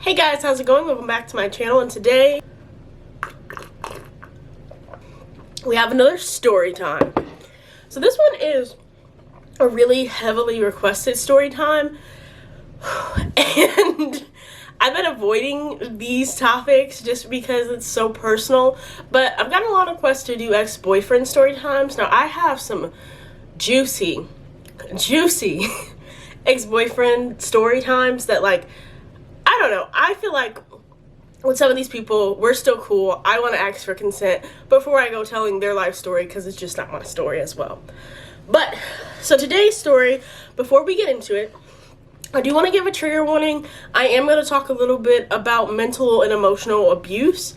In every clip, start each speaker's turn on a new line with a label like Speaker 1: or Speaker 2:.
Speaker 1: Hey guys, how's it going? Welcome back to my channel, and today we have another story time. So this one is a really heavily requested story time, and I've been avoiding these topics just because it's so personal, but I've gotten a lot of requests to do ex-boyfriend story times. Now I have some juicy ex-boyfriend story times that, like, I don't know, I feel like with some of these people, we're still cool. I want to ask for consent before I go telling their life story, because it's just not my story as well. But, so today's story, before we get into it, I do want to give a trigger warning. I am going to talk a little bit about mental and emotional abuse.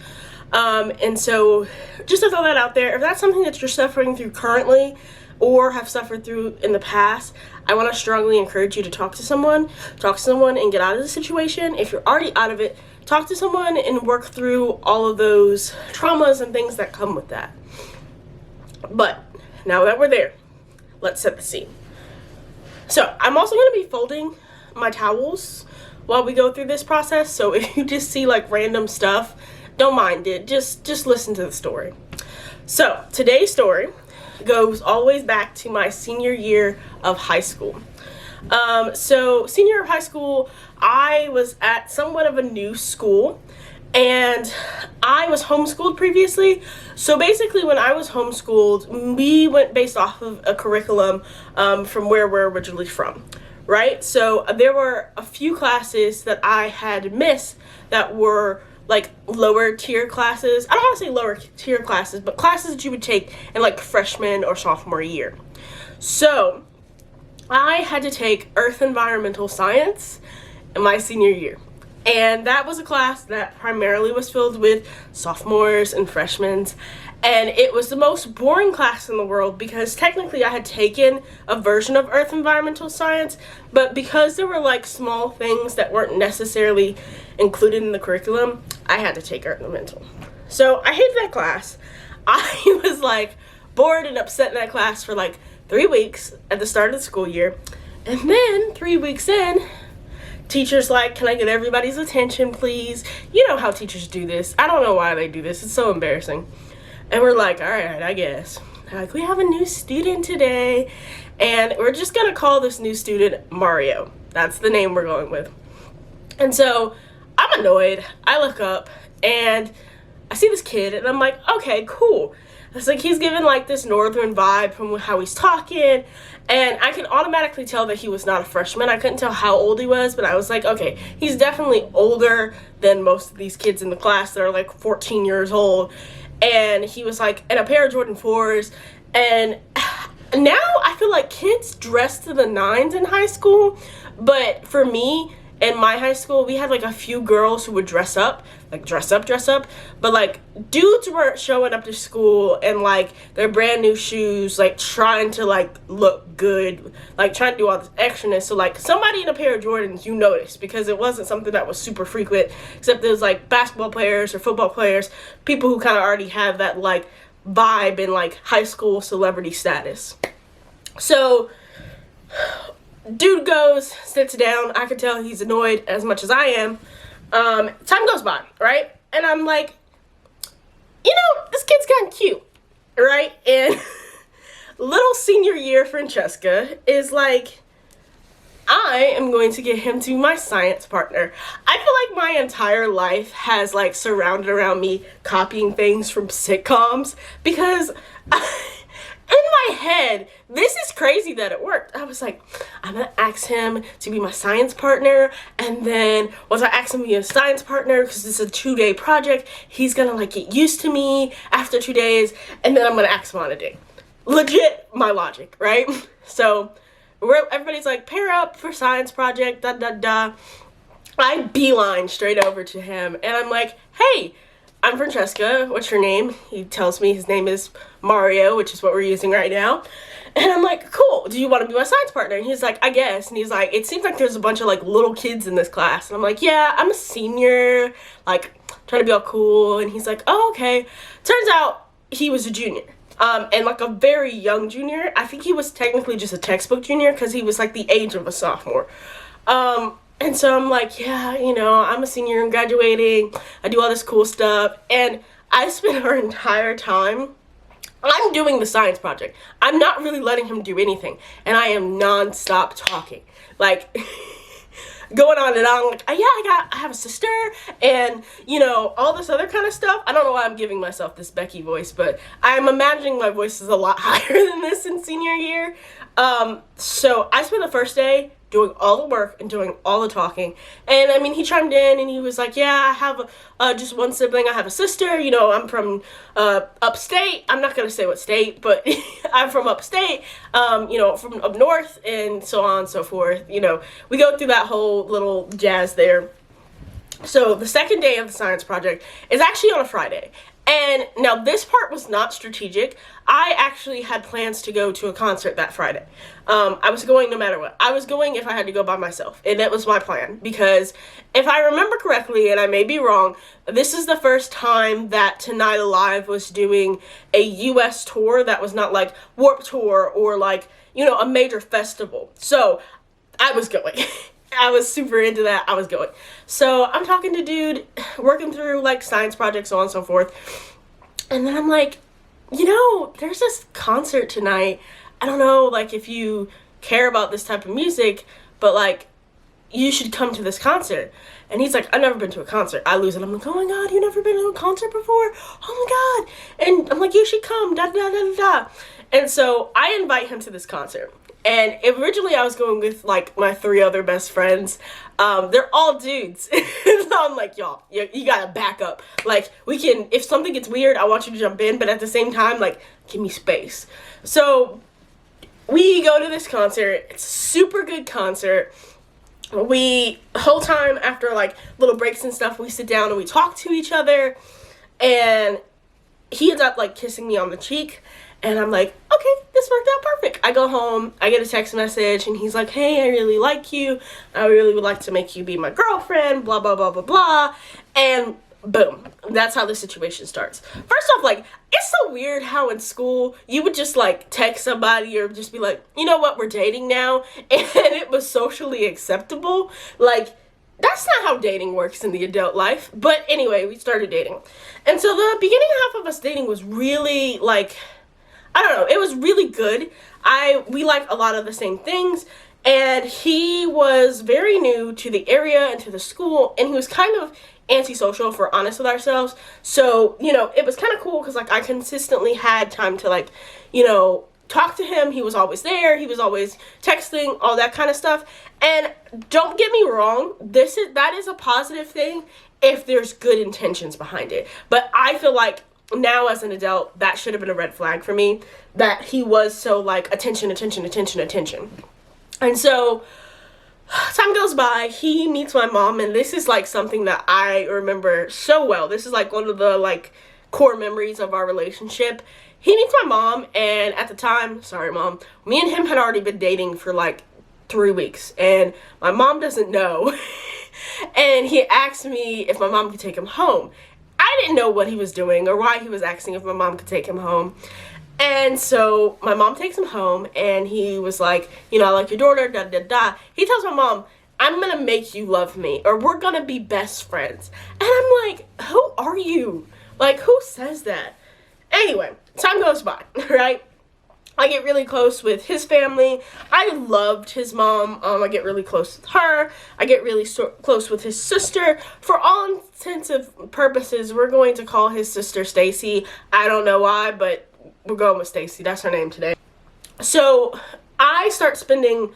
Speaker 1: And so, just to throw that out there, if that's something that you're suffering through currently, or have suffered through in the past, I want to strongly encourage you to talk to someone and get out of the situation. If you're already out of it, talk to someone and work through all of those traumas and things that come with that. But now that we're there, let's set the scene. So I'm also going to be folding my towels while we go through this process, so if you just see like random stuff, don't mind it, just listen to the story. So today's story goes all the way back to my senior year of high school. So senior year of high school, I was at somewhat of a new school, and I was homeschooled previously. So basically when I was homeschooled, we went based off of a curriculum from where we're originally from, right? So there were a few classes that I had missed that were like lower tier classes. I don't want to say lower tier classes, but classes that you would take in like freshman or sophomore year. So I had to take Earth Environmental Science in my senior year. And that was a class that primarily was filled with sophomores and freshmen. And it was the most boring class in the world, because technically I had taken a version of Earth Environmental Science, but because there were like small things that weren't necessarily included in the curriculum, I had to take Earth Environmental. So I hated that class. I was like bored and upset in that class for like 3 weeks at the start of the school year. And then 3 weeks in, teacher's like, can I get everybody's attention, please? You know how teachers do this. I don't know why they do this. It's so embarrassing. And we're like, all right, I guess. They're like, we have a new student today, and we're just going to call this new student Mario. That's the name we're going with. And so I'm annoyed. I look up, and I see this kid, and I'm like, okay, cool. It's like he's given like this northern vibe from how he's talking, and I can automatically tell that he was not a freshman. I couldn't tell how old he was, but I was like, okay, he's definitely older than most of these kids in the class that are like 14 years old. And he was like in a pair of Jordan 4s, and now I feel like kids dress to the nines in high school, but for me, in my high school, we had like a few girls who would dress up, but like dudes weren't showing up to school in like their brand new shoes, like trying to like look good, like trying to do all this extraness. So like somebody in a pair of Jordans, you notice, because it wasn't something that was super frequent, except there was like basketball players or football players, people who kind of already have that like vibe in like high school celebrity status. So dude goes, sits down. I can tell he's annoyed as much as I am. Time goes by, right? And I'm like, you know, this kid's kind of cute, right? And little senior year Francesca is like, I am going to get him to be my science partner. I feel like my entire life has like surrounded around me copying things from sitcoms, because in my head, this is crazy that it worked. I was like, I'm gonna ask him to be my science partner, and then once I ask him to be a science partner, because this is a 2-day project, he's gonna like get used to me after 2 days, and then I'm gonna ask him on a date. Legit, my logic, right? So everybody's like, pair up for science project, da da da. I beeline straight over to him, and I'm like, hey, I'm Francesca, what's your name? He tells me his name is Mario, which is what we're using right now. And I'm like, cool, do you want to be my science partner? And he's like, I guess. And he's like, it seems like there's a bunch of like little kids in this class. And I'm like, yeah, I'm a senior, like trying to be all cool. And he's like, oh, okay. Turns out he was a junior. And like a very young junior. I think he was technically just a textbook junior, because he was like the age of a sophomore. And so I'm like, yeah, you know, I'm a senior and graduating. I do all this cool stuff. And I spent our entire time, I'm doing the science project. I'm not really letting him do anything. And I am nonstop talking. Like, going on and on, like, I have a sister, and, you know, all this other kind of stuff. I don't know why I'm giving myself this Becky voice, but I'm imagining my voice is a lot higher than this in senior year. So I spent the first day doing all the work and doing all the talking. And I mean, he chimed in and he was like, yeah, I have just one sibling. I have a sister. You know, I'm from upstate. I'm not going to say what state, but I'm from upstate, you know, from up north, and so on and so forth. You know, we go through that whole little jazz there. So the second day of the science project is actually on a Friday. And now this part was not strategic. I actually had plans to go to a concert that Friday. I was going no matter what. I was going if I had to go by myself. And that was my plan. Because if I remember correctly, and I may be wrong, this is the first time that Tonight Alive was doing a US tour that was not like Warped Tour or like, you know, a major festival. So I was going. I was super into that. I was going. So I'm talking to dude, working through like science projects, so on and so forth. And then I'm like, you know, there's this concert tonight. I don't know, like, if you care about this type of music, but like, you should come to this concert. And he's like, I've never been to a concert. I lose it. I'm like, oh my God, you never been to a concert before? Oh my God. And I'm like, you should come, da da da da da. And so I invite him to this concert. And originally I was going with like my 3 other best friends. They're all dudes. So I'm like, y'all, you gotta back up. Like, we can, if something gets weird, I want you to jump in, but at the same time, like, give me space. So we go to this concert. It's a super good concert. Whole time after like little breaks and stuff, we sit down and we talk to each other, and he ends up like kissing me on the cheek. And I'm like, okay, this worked out perfect. I go home, I get a text message, and he's like, hey, I really like you. I really would like to make you be my girlfriend, blah, blah, blah, blah, blah. And boom, that's how the situation starts. First off, like, it's so weird how in school you would just like text somebody or just be like, you know what, we're dating now. And it was socially acceptable. Like, that's not how dating works in the adult life. But anyway, we started dating. And so the beginning half of us dating was really like, I don't know, it was really good. We like a lot of the same things, and he was very new to the area and to the school, and he was kind of antisocial, if we're honest with ourselves. So, you know, it was kind of cool because like I consistently had time to like, you know, talk to him. He was always there. He was always texting, all that kind of stuff. And don't get me wrong, that is a positive thing if there's good intentions behind it. But I feel like now as an adult, that should have been a red flag for me, that he was so like attention. And so time goes by, he meets my mom, and this is like something that I remember so well. This is like one of the like core memories of our relationship. He meets my mom, and at the time, sorry mom, me and him had already been dating for like 3 weeks, and my mom doesn't know. And he asked me if my mom could take him home. I didn't know what he was doing or why he was asking if my mom could take him home. And so my mom takes him home, and he was like, you know, I like your daughter, da da da. He tells my mom, I'm gonna make you love me, or we're gonna be best friends. And I'm like, who are you? Like, who says that? Anyway, time goes by, right? I get really close with his family. I loved his mom. I get really close with her. I get really close with his sister. For all intents and purposes, we're going to call his sister Stacy. I don't know why, but we're going with Stacy. That's her name today. So I start spending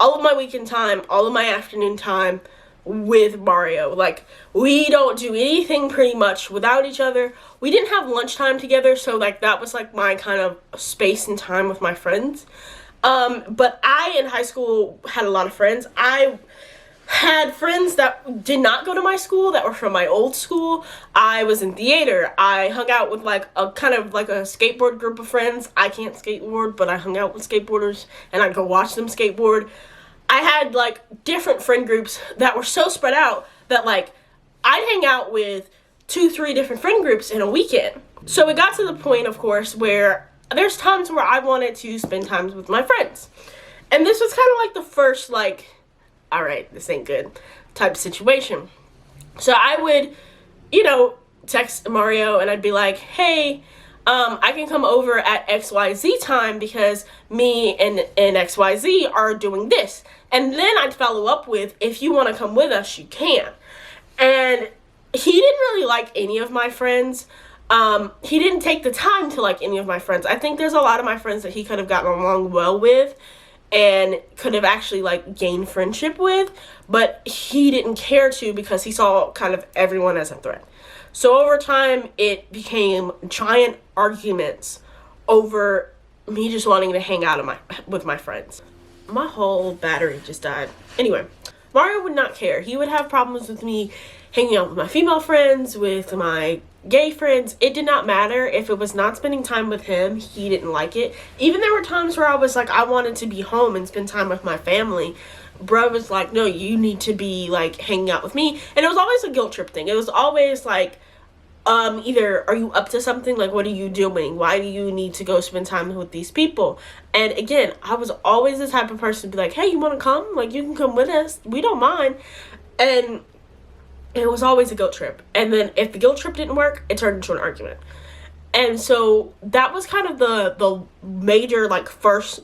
Speaker 1: all of my weekend time, all of my afternoon time with Mario. Like, we don't do anything pretty much without each other. We didn't have lunchtime together, so like that was like my kind of space and time with my friends. But I in high school had a lot of friends. I had friends that did not go to my school, that were from my old school. I was in theater. I hung out with like a kind of like a skateboard group of friends. I can't skateboard, but I hung out with skateboarders, and I'd go watch them skateboard. I had like different friend groups that were so spread out that like I'd hang out with 2-3 different friend groups in a weekend. So it got to the point, of course, where there's times where I wanted to spend time with my friends. And this was kind of like the first like all right, this ain't good type of situation. So I would, text Mario and I'd be like, hey, I can come over at XYZ time because me and XYZ are doing this. And then I'd follow up with, if you want to come with us, you can. And he didn't really like any of my friends. He didn't take the time to like any of my friends. I think there's a lot of my friends that he could have gotten along well with and could have actually like gained friendship with, but he didn't care to because he saw kind of everyone as a threat. So over time, it became giant arguments over me just wanting to hang out with my friends. My whole battery just died. Anyway, Mario would not care. He would have problems with me hanging out with my female friends, with my gay friends. It did not matter. If it was not spending time with him, he didn't like it. Even there were times where I was like, I wanted to be home and spend time with my family. Bro was like, no, you need to be like hanging out with me. And it was always a guilt trip thing. It was always like, either are you up to something? Like, what are you doing? Why do you need to go spend time with these people? And again, I was always the type of person to be like, hey, you want to come? Like, you can come with us. We don't mind. And it was always a guilt trip. And then if the guilt trip didn't work, it turned into an argument. And so that was kind of the major, like, first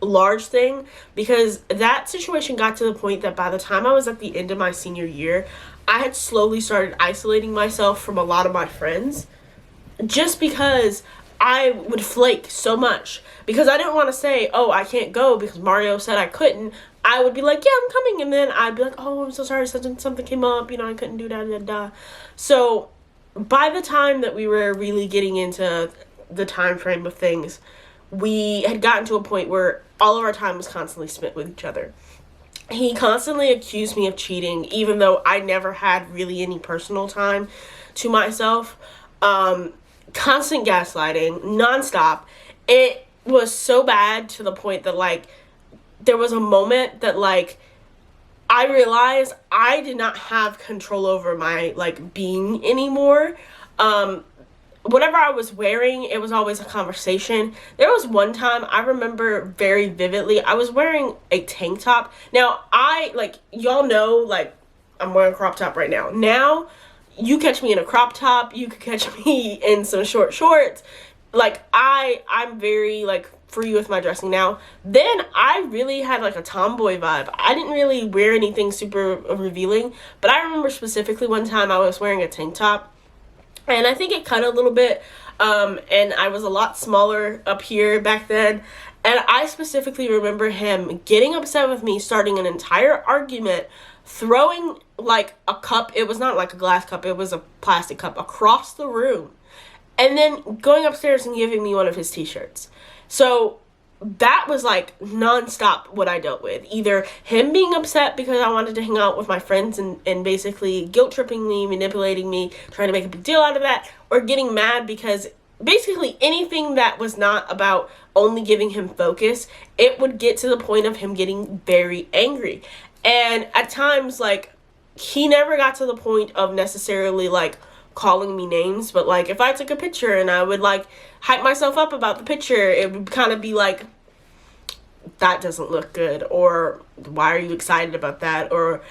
Speaker 1: large thing, because that situation got to the point that by the time I was at the end of my senior year, I had slowly started isolating myself from a lot of my friends just because I would flake so much. Because I didn't want to say, oh, I can't go because Mario said I couldn't. I would be like, yeah, I'm coming. And then I'd be like, oh, I'm so sorry, something came up, I couldn't do that. So by the time that we were really getting into the time frame of things, we had gotten to a point where all of our time was constantly spent with each other. He constantly accused me of cheating, even though I never had really any personal time to myself. Constant gaslighting, nonstop. It was so bad to the point that, like, there was a moment that, like, I realized I did not have control over my, like, being anymore. Whatever I was wearing, it was always a conversation. There was one time I remember very vividly, I was wearing a tank top. Now, y'all know, like, I'm wearing a crop top right now. Now, you catch me in a crop top, you could catch me in some short shorts. Like, I'm very, like, free with my dressing now. Then I really had, like, a tomboy vibe. I didn't really wear anything super revealing, but I remember specifically one time I was wearing a tank top, and I think it cut a little bit, and I was a lot smaller up here back then, and I specifically remember him getting upset with me, starting an entire argument, throwing, like, a cup, it was not like a glass cup, it was a plastic cup, across the room, and then going upstairs and giving me one of his t-shirts. So that was, like, nonstop what I dealt with. Either him being upset because I wanted to hang out with my friends and basically guilt-tripping me, manipulating me, trying to make a big deal out of that, or getting mad because basically anything that was not about only giving him focus, it would get to the point of him getting very angry. And at times, like, he never got to the point of necessarily, like, calling me names, but, like, if I took a picture and I would, like, hype myself up about the picture, it would kind of be like, that doesn't look good, or why are you excited about that, or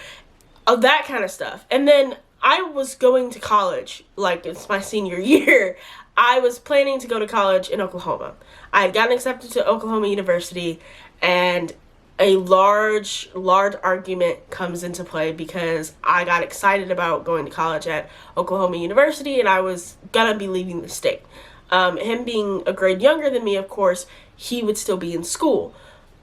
Speaker 1: that kind of stuff. And then I was going to college, like, it's my senior year. I was planning to go to college in Oklahoma. I had gotten accepted to Oklahoma University, and a large argument comes into play because I got excited about going to college at Oklahoma University, and I was gonna be leaving the state. Him being a grade younger than me, of course, he would still be in school.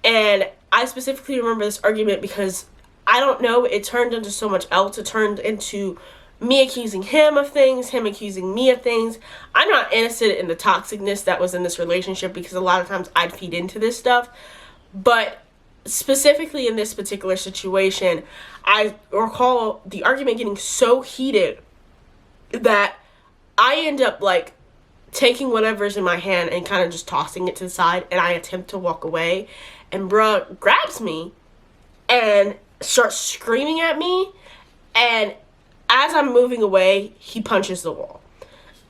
Speaker 1: And I specifically remember this argument because, I don't know, it turned into so much else. It turned into me accusing him of things, him accusing me of things. I'm not innocent in the toxicness that was in this relationship because a lot of times I'd feed into this stuff. But specifically in this particular situation, I recall the argument getting so heated that I end up, like, taking whatever's in my hand and kind of just tossing it to the side, and I attempt to walk away, and bruh grabs me and starts screaming at me, and as I'm moving away, he punches the wall.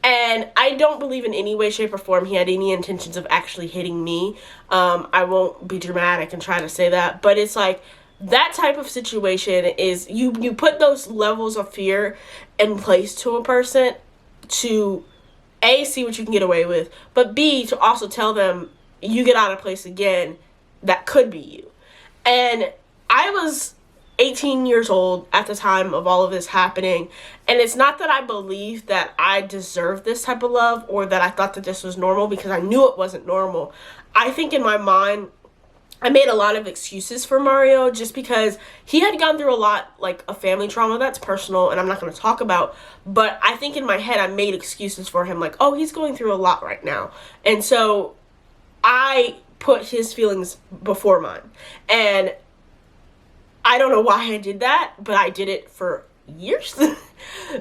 Speaker 1: And I don't believe in any way, shape, or form he had any intentions of actually hitting me. I won't be dramatic and try to say that, but it's like, that type of situation is you put those levels of fear in place to a person to A, see what you can get away with, but B, to also tell them you get out of place again, that could be you. And I was 18 years old at the time of all of this happening, and it's not that I believed that I deserved this type of love or that I thought that this was normal, because I knew it wasn't normal. I think in my mind, I made a lot of excuses for Mario just because he had gone through a lot, like a family trauma that's personal and I'm not going to talk about, but I think in my head I made excuses for him, like, oh, he's going through a lot right now. And so I put his feelings before mine. And I don't know why I did that, but I did it for years.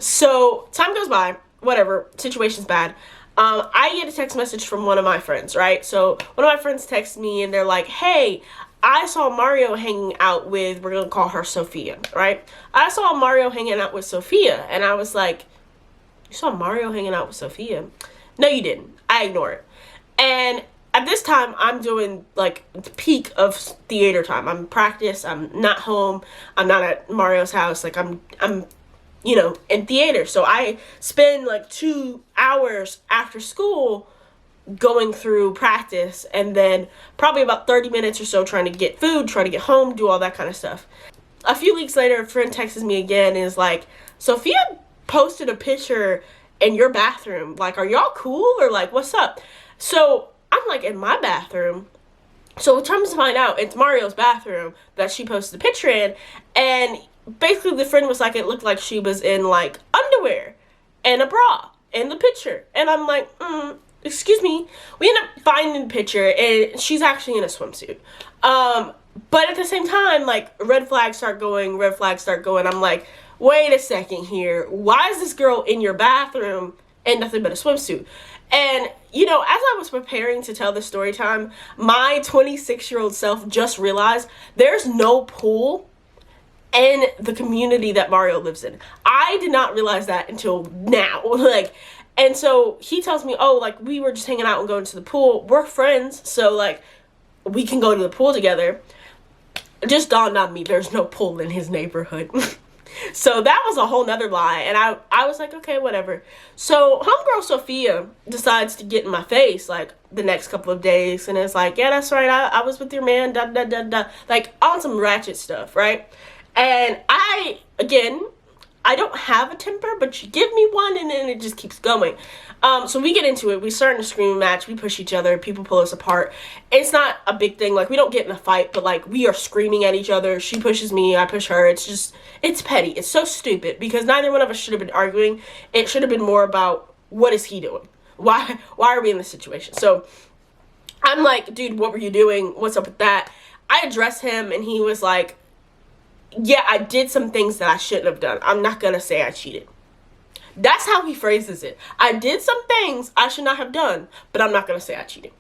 Speaker 1: So time goes by, whatever, situation's bad. I get a text message from one of my friends, right? So one of my friends texts me and they're like, hey, I saw Mario hanging out with, we're going to call her Sofia, right? I saw Mario hanging out with Sofia. And I was like, you saw Mario hanging out with Sofia? No, you didn't. I ignore it. And at this time, I'm doing like the peak of theater time. I'm in practice. I'm not home. I'm not at Mario's house. Like I'm in theater. So I spend like 2 hours after school going through practice, and then probably about 30 minutes or so trying to get food, trying to get home, do all that kind of stuff. A few weeks later, a friend texts me again and is like, Sophia posted a picture in your bathroom. Like, are y'all cool? Or like, what's up? So I'm like in my bathroom. So it comes to find out it's Mario's bathroom that she posted the picture in. And basically the friend was like, it looked like she was in like underwear and a bra in the picture. And I'm like, excuse me. We end up finding the picture and she's actually in a swimsuit. But at the same time, like, red flags start going. I'm like, wait a second here. Why is this girl in your bathroom in nothing but a swimsuit? And, as I was preparing to tell this story time, my 26-year-old self just realized there's no pool in the community that Mario lives in. I did not realize that until now. And so he tells me, oh, like, we were just hanging out and going to the pool. We're friends, so, like, we can go to the pool together. It just dawned on me there's no pool in his neighborhood. So that was a whole nother lie. And I was like, okay, whatever. So homegirl Sofia decides to get in my face, like, the next couple of days. And it's like, yeah, that's right. I was with your man, da, da, da, da. Like, on some ratchet stuff, right? And I don't have a temper, but you give me one and then it just keeps going. So we get into it. We start in a screaming match. We push each other. People pull us apart. It's not a big thing. Like, we don't get in a fight, but, like, we are screaming at each other. She pushes me. I push her. It's petty. It's so stupid because neither one of us should have been arguing. It should have been more about, what is he doing? Why are we in this situation? So I'm like, dude, what were you doing? What's up with that? I address him and he was like, yeah, I did some things that I shouldn't have done. I'm not going to say I cheated. That's how he phrases it. I did some things I should not have done, but I'm not going to say I cheated.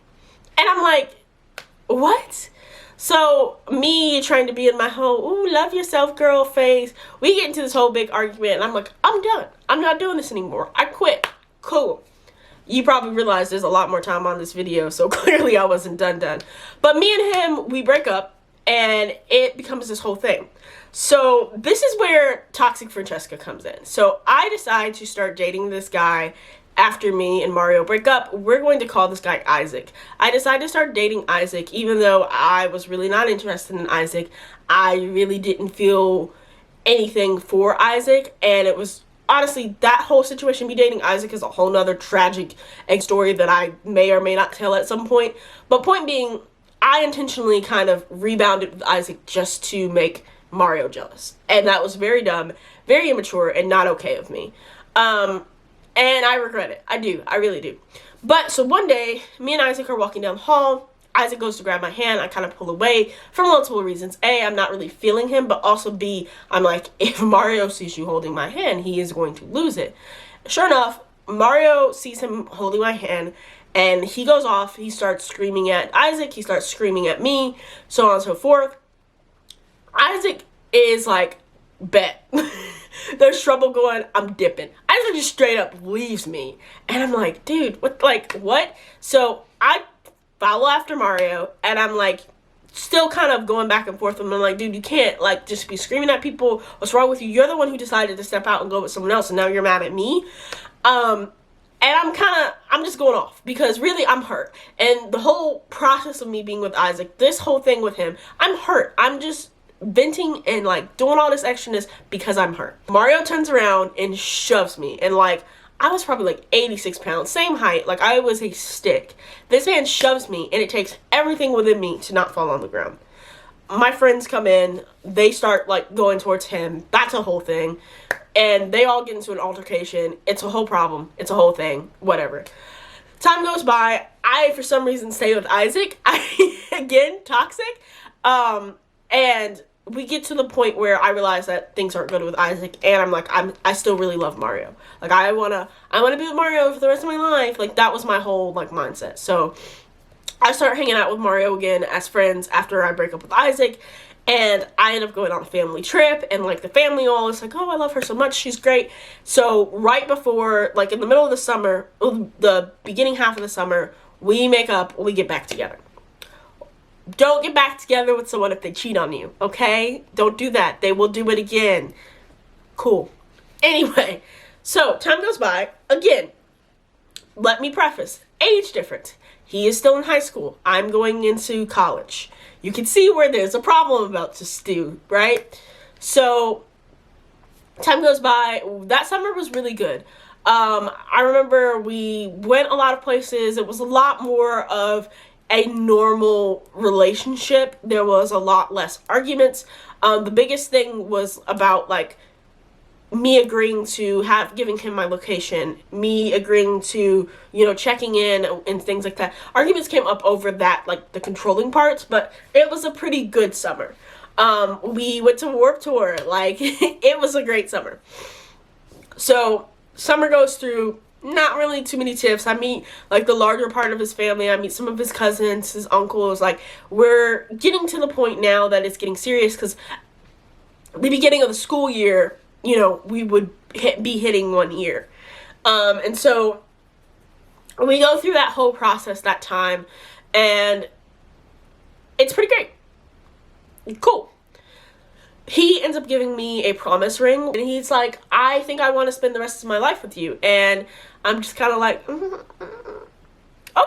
Speaker 1: And I'm like, what? So me trying to be in my whole, ooh, love yourself, girl phase. We get into this whole big argument, and I'm like, I'm done. I'm not doing this anymore. I quit. Cool. You probably realize there's a lot more time on this video, so clearly I wasn't done. But me and him, we break up, and it becomes this whole thing. So this is where Toxic Francesca comes in. So I decide to start dating this guy after me and Mario break up. We're going to call this guy Isaac. I decided to start dating Isaac, even though I was really not interested in Isaac. I really didn't feel anything for Isaac, and it was honestly, that whole situation, me dating Isaac, is a whole nother tragic story that I may or may not tell at some point. But point being, I intentionally kind of rebounded with Isaac just to make Mario jealous. And that was very dumb, very immature, and not okay of me. And I regret it. I do. I really do. But so one day, me and Isaac are walking down the hall. Isaac goes to grab my hand. I kind of pull away for multiple reasons. A, I'm not really feeling him, but also B, I'm like, if Mario sees you holding my hand, he is going to lose it. Sure enough, Mario sees him holding my hand, and he goes off. He starts screaming at Isaac. He starts screaming at me, so on and so forth. Isaac is like, bet. There's trouble going, I'm dipping. Isaac just straight up leaves me. And I'm like, dude, what? So I follow after Mario, and I'm like, still kind of going back and forth with him. I'm like, dude, you can't, like, just be screaming at people. What's wrong with you? You're the one who decided to step out and go with someone else, and now you're mad at me. And I'm just going off because really I'm hurt. And the whole process of me being with Isaac, this whole thing with him, I'm hurt. I'm just venting and like doing all this extraness because I'm hurt. Mario turns around and shoves me, and like, I was probably like 86 pounds, same height, like I was a stick. This man shoves me, and it takes everything within me to not fall on the ground. My friends come in, they start like going towards him. That's a whole thing. And they all get into an altercation. It's a whole problem. It's a whole thing. Whatever. Time goes by. I, for some reason, stay with Isaac. Again, toxic. And we get to the point where I realize that things aren't good with Isaac, and I'm like, I still really love Mario. Like, I wanna be with Mario for the rest of my life. Like, that was my whole like mindset. So I start hanging out with Mario again as friends after I break up with Isaac, and I end up going on a family trip, and like the family all is like, oh, I love her so much, she's great. So right before, like in the middle of the summer, the beginning half of the summer, we make up, we get back together. Don't get back together with someone if they cheat on you, okay? Don't do that. They will do it again. Cool. Anyway, so time goes by. Again, let me preface, age difference. He is still in high school. I'm going into college. You can see where there's a problem about to stew, right? So time goes by. That summer was really good. I remember we went a lot of places. It was a lot more of a normal relationship. There was a lot less arguments. The biggest thing was about like me agreeing to giving him my location, me agreeing to, checking in and things like that. Arguments came up over that, like the controlling parts, but it was a pretty good summer. We went to Warped Tour, like it was a great summer. So summer goes through, not really too many tips. I meet like the larger part of his family. I meet some of his cousins, his uncles. Like, we're getting to the point now that it's getting serious, because the beginning of the school year, we would be hitting 1 year. And so we go through that whole process, that time, and it's pretty great. Cool. He ends up giving me a promise ring, and he's like, I think I want to spend the rest of my life with you. And I'm just kind of like, okay, cool.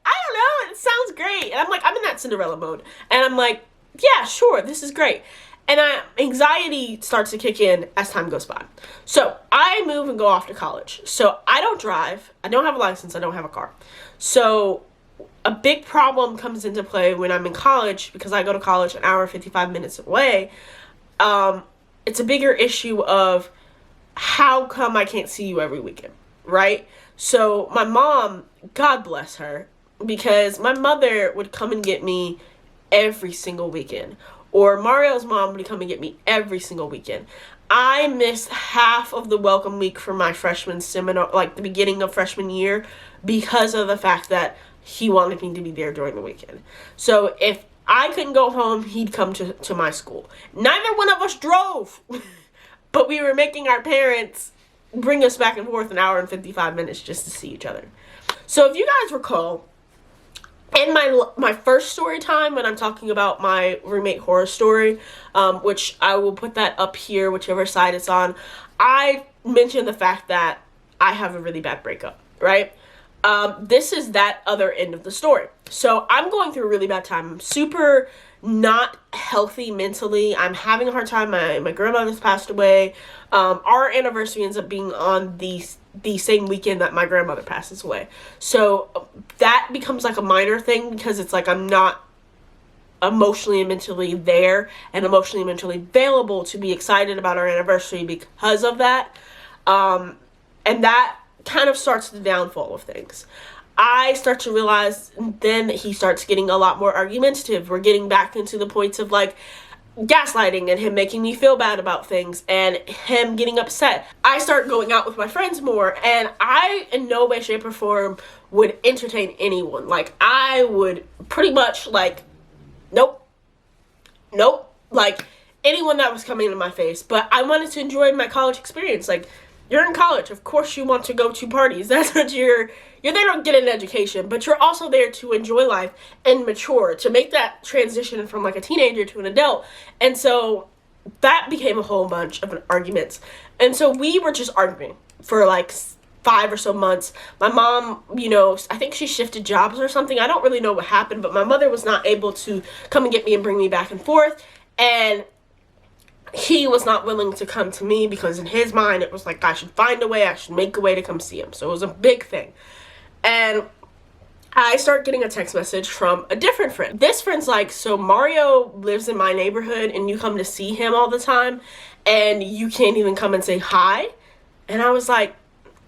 Speaker 1: I don't know. It sounds great. And I'm like, I'm in that Cinderella mode. And I'm like, yeah, sure, this is great. And anxiety starts to kick in as time goes by. So I move and go off to college. So I don't drive. I don't have a license. I don't have a car. So a big problem comes into play when I'm in college, because I go to college an hour and 55 minutes away. It's a bigger issue of how come I can't see you every weekend, right? So my mom, God bless her, because my mother would come and get me every single weekend. Or Mario's mom would come and get me every single weekend. I missed half of the welcome week for my freshman seminar, like the beginning of freshman year, because of the fact that he wanted me to be there during the weekend. So if I couldn't go home, he'd come to my school. Neither one of us drove, but we were making our parents bring us back and forth an hour and 55 minutes just to see each other. So if you guys recall, in my first story time, when I'm talking about my roommate horror story, which I will put that up here, whichever side it's on, I mentioned the fact that I have a really bad breakup, right? This is that other end of the story. So I'm going through a really bad time. I'm super not healthy mentally. I'm having a hard time. My grandmother's passed away. Our anniversary ends up being on the same weekend that my grandmother passes away. So that becomes like a minor thing, because it's like I'm not emotionally and mentally there and emotionally and mentally available to be excited about our anniversary because of that. And that kind of starts the downfall of things. I start to realize then that he starts getting a lot more argumentative. We're getting back into the points of like gaslighting and him making me feel bad about things and him getting upset. I start going out with my friends more, and I in no way, shape, or form would entertain anyone. Like, I would pretty much like, nope, like anyone that was coming into my face. But I wanted to enjoy my college experience. Like, You're in college. Of course you want to go to parties. That's what you're there to get an education, but you're also there to enjoy life and mature, to make that transition from like a teenager to an adult. And so that became a whole bunch of arguments. And so we were just arguing for like 5 or so months. My mom, you know, I think she shifted jobs or something. I don't really know what happened, but my mother was not able to come and get me and bring me back and forth. And he was not willing to come to me because in his mind it was like I should find a way, I should make a way to come see him. So it was a big thing. And I start getting a text message from a different friend. This friend's like, so Mario lives in my neighborhood and you come to see him all the time and you can't even come and say hi? And I was like,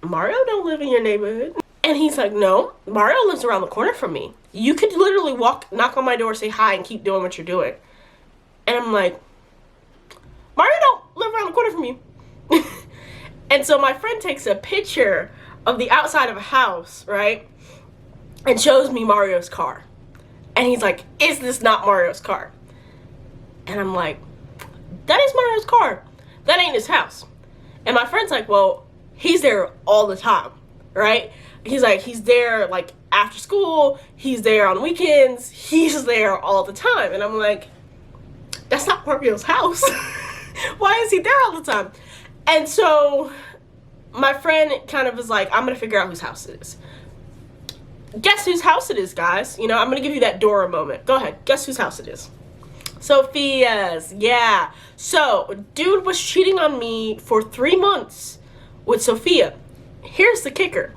Speaker 1: Mario don't live in your neighborhood. And he's like, no, Mario lives around the corner from me. You could literally knock on my door, say hi, and keep doing what you're doing. And I'm like, Mario don't live around the corner from you. And so my friend takes a picture of the outside of a house, right? And shows me Mario's car. And he's like, is this not Mario's car? And I'm like, that is Mario's car. That ain't his house. And my friend's like, well, he's there all the time, right? He's like, he's there like after school. He's there on weekends. He's there all the time. And I'm like, that's not Mario's house. Why is he there all the time? And so my friend kind of was like, I'm going to figure out whose house it is. Guess whose house it is, guys? You know, I'm going to give you that Dora moment. Go ahead. Guess whose house it is? Sophia's. Yeah. So, dude was cheating on me for 3 months with Sofia. Here's the kicker.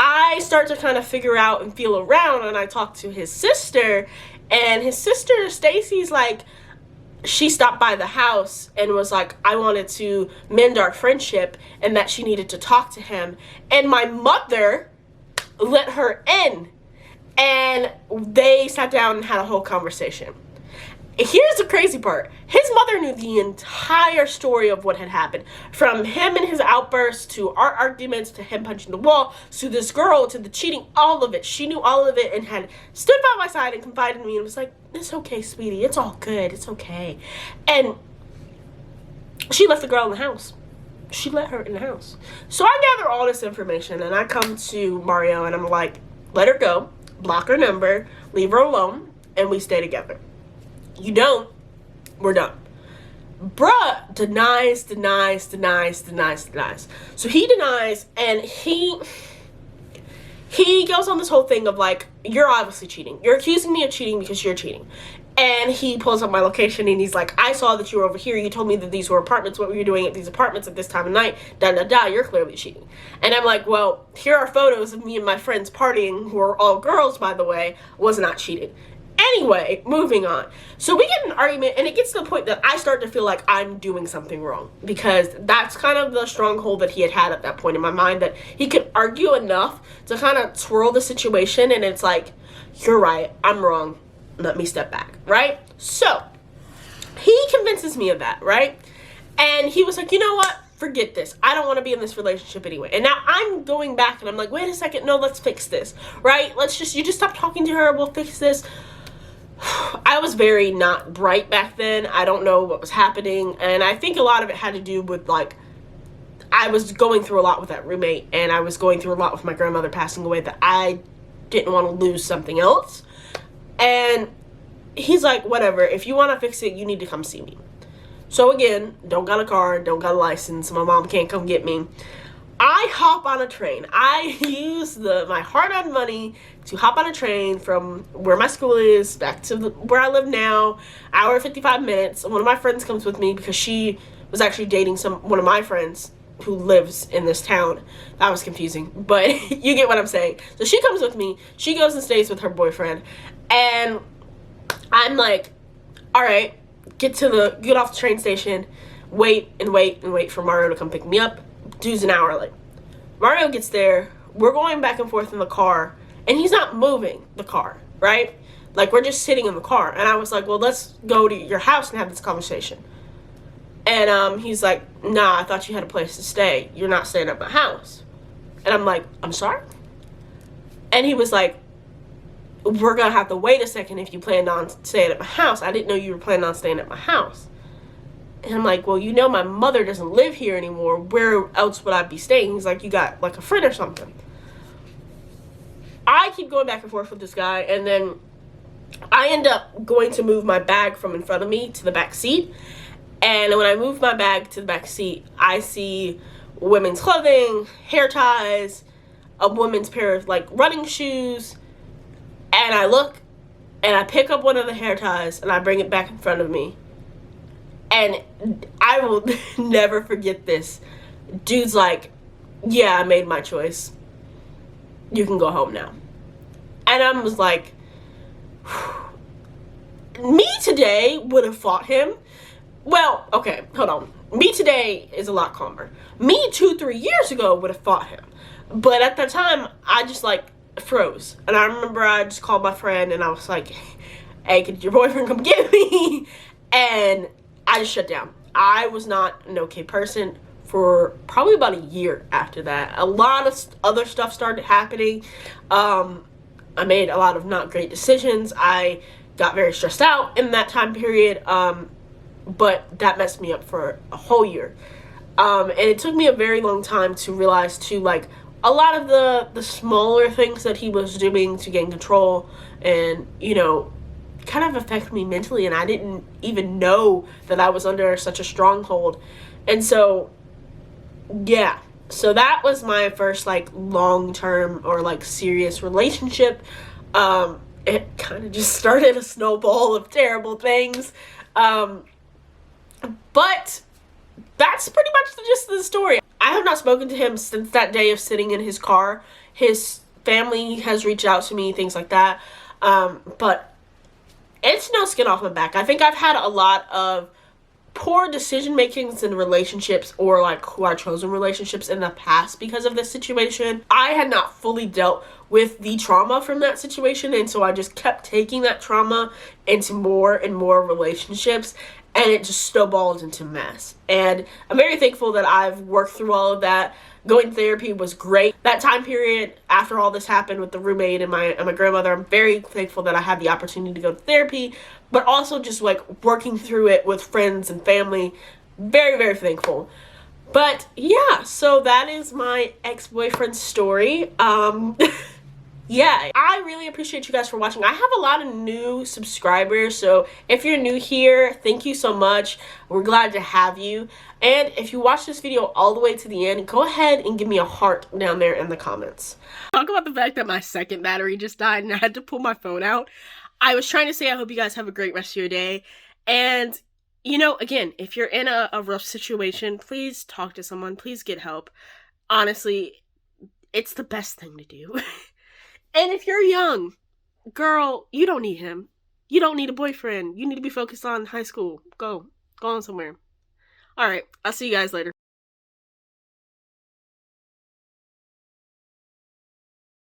Speaker 1: I start to kind of figure out and feel around, and I talk to his sister, and his sister, Stacy's like, she stopped by the house and was like, I wanted to mend our friendship and that she needed to talk to him. And my mother let her in and they sat down and had a whole conversation. Here's the crazy part. His mother knew the entire story of what had happened. From him and his outbursts, to our arguments, to him punching the wall, to this girl, to the cheating, all of it. She knew all of it and had stood by my side and confided in me and was like, it's okay, sweetie. It's all good. It's okay. And she left the girl in the house. She let her in the house. So I gather all this information and I come to Mario and I'm like, let her go, block her number, leave her alone, and we stay together. You don't, we're done. Bruh denies. So he denies, and he goes on this whole thing of like, you're obviously cheating. You're accusing me of cheating because you're cheating. And he pulls up my location and he's like, I saw that you were over here. You told me that these were apartments. What were you doing at these apartments at this time of night? You're clearly cheating. And I'm like, well, here are photos of me and my friends partying, who are all girls, by the way. Was not cheating. Anyway, moving on. So we get in an argument, and it gets to the point that I start to feel like I'm doing something wrong, because that's kind of the stronghold that he had at that point in my mind, that he could argue enough to kind of twirl the situation, and it's like, you're right, I'm wrong, let me step back, right? So he convinces me of that, right? And he was like, you know what? Forget this. I don't want to be in this relationship anyway. And now I'm going back, and I'm like, wait a second, no, let's fix this, right? You just stop talking to her, we'll fix this. I was very not bright back then. I don't know what was happening. And I think a lot of it had to do with, like, I was going through a lot with that roommate. And I was going through a lot with my grandmother passing away, that I didn't want to lose something else. And he's like, whatever. If you want to fix it, you need to come see me. So again, don't got a car, don't got a license. My mom can't come get me. I hop on a train. I use my hard-earned money to hop on a train from where my school is back to where I live now. Hour and 55 minutes. One of my friends comes with me because she was actually dating one of my friends who lives in this town. That was confusing, but you get what I'm saying. So she comes with me. She goes and stays with her boyfriend, and I'm like, all right, get off the train station, wait for Mario to come pick me up. Dude's an hour late. Mario gets there. We're going back and forth in the car, and he's not moving the car, right? Like, we're just sitting in the car. And I was like, well, let's go to your house and have this conversation. And he's like, nah, I thought you had a place to stay. You're not staying at my house. And I'm like, I'm sorry? And he was like, we're going to have to wait a second if you planned on staying at my house. I didn't know you were planning on staying at my house. And I'm like, well, you know my mother doesn't live here anymore. Where else would I be staying? He's like, you got like a friend or something. I keep going back and forth with this guy, and then I end up going to move my bag from in front of me to the back seat. And when I move my bag to the back seat, I see women's clothing, hair ties, a woman's pair of like running shoes. And I look and I pick up one of the hair ties and I bring it back in front of me. And I will never forget this. Dude's like, yeah, I made my choice. You can go home now. And I was like, me today would have fought him. Well, okay, hold on. Me today is a lot calmer. Me 2-3 years ago would have fought him. But at the time, I just like froze. And I remember I just called my friend and I was like, hey, could your boyfriend come get me? And I just shut down. I was not an okay person for probably about a year after that. A lot of other stuff started happening. I made a lot of not great decisions. I got very stressed out in that time period. But that messed me up for a whole year. And it took me a very long time to realize too, like, a lot of the smaller things that he was doing to gain control and, you know, kind of affect me mentally, and I didn't even know that I was under such a stronghold. And so, yeah. So that was my first, like, long-term or, like, serious relationship. It kind of just started a snowball of terrible things. But that's pretty much the gist of the story. I have not spoken to him since that day of sitting in his car. His family has reached out to me, things like that. But it's no skin off my back. I think I've had a lot of poor decision makings in relationships, or like who I chose in relationships in the past because of this situation. I had not fully dealt with the trauma from that situation, and so I just kept taking that trauma into more and more relationships, and it just snowballed into mess. And I'm very thankful that I've worked through all of that. Going to therapy was great. That time period after all this happened with the roommate and my grandmother, I'm very thankful that I had the opportunity to go to therapy, but also just like working through it with friends and family. Very, very thankful. But yeah, so that is my ex-boyfriend story. Yeah, I really appreciate you guys for watching. I have a lot of new subscribers, so if you're new here, thank you so much. We're glad to have you. And if you watch this video all the way to the end, go ahead and give me a heart down there in the comments. Talk about the fact that my second battery just died and I had to pull my phone out. I was trying to say I hope you guys have a great rest of your day. And, you know, again, if you're in a rough situation, please talk to someone. Please get help. Honestly, it's the best thing to do. And if you're young, girl, you don't need him. You don't need a boyfriend. You need to be focused on high school. Go on somewhere. All right, I'll see you guys later.